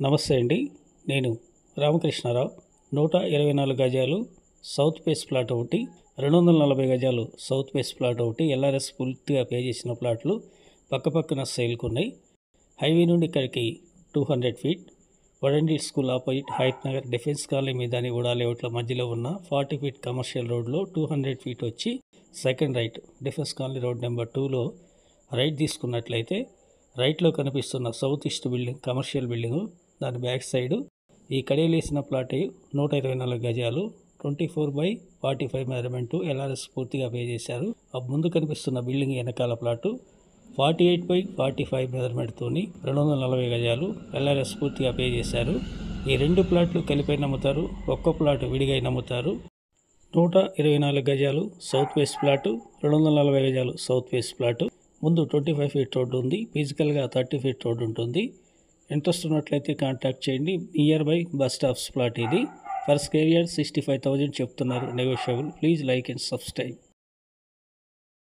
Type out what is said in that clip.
నమస్తే అండి. నేను రామకృష్ణారావు. 124 గజాలు సౌత్ ఫేస్ ప్లాట్ ఒకటి, 240 గజాలు సౌత్ ఫేస్ ప్లాట్ ఒకటి, ఎల్ఆర్ఎస్ పూర్తిగా పే చేసిన ప్లాట్లు పక్కపక్కన సేల్కు ఉన్నాయి. హైవే నుండి ఇక్కడికి 200 ఫీట్. వడండి స్కూల్ ఆపోజిట్ హైట్ నగర్ డిఫెన్స్ కాలనీ మీదని కూడా లేఅవుట్ల మధ్యలో ఉన్న 40 ఫీట్ కమర్షియల్ రోడ్లో 200 ఫీట్ వచ్చి second right defence colony road number 2లో రైట్ తీసుకున్నట్లయితే రైట్లో కనిపిస్తున్న south east building commercial building, దాని బ్యాక్ సైడు ఈ కడియలేసిన ప్లాట్ 124 గజాలు 24/45 మెజర్మెంటు ఎల్ఆర్ఎస్ పూర్తిగా పే చేశారు. ఆ ముందు కనిపిస్తున్న బిల్డింగ్ వెనకాల ప్లాటు 48/45 మెజర్మెంట్తో 240 గజాలు ఎల్ఆర్ఎస్ పూర్తిగా పే చేశారు. ఈ రెండు ప్లాట్లు కలిపి నమ్ముతారు, ఒక్కో ప్లాట్ విడిగా నమ్ముతారు. 124 గజాలు సౌత్ వెస్ట్ ప్లాటు, 240 గజాలు సౌత్ వెస్ట్ ప్లాటు. ముందు 25 ఫీట్ రోడ్డు ఉంది, ఫిజికల్గా 30 ఫీట్ రోడ్డు ఉంటుంది. ఇంట్రెస్ట్ ఉన్నట్లయితే కాంటాక్ట్ చేయండి. Near by bus stops plot ఇది. ఫర్ స్క్వేర్ యార్డ్ 65,000 చెప్తున్నారు, negotiable. Please like and subscribe.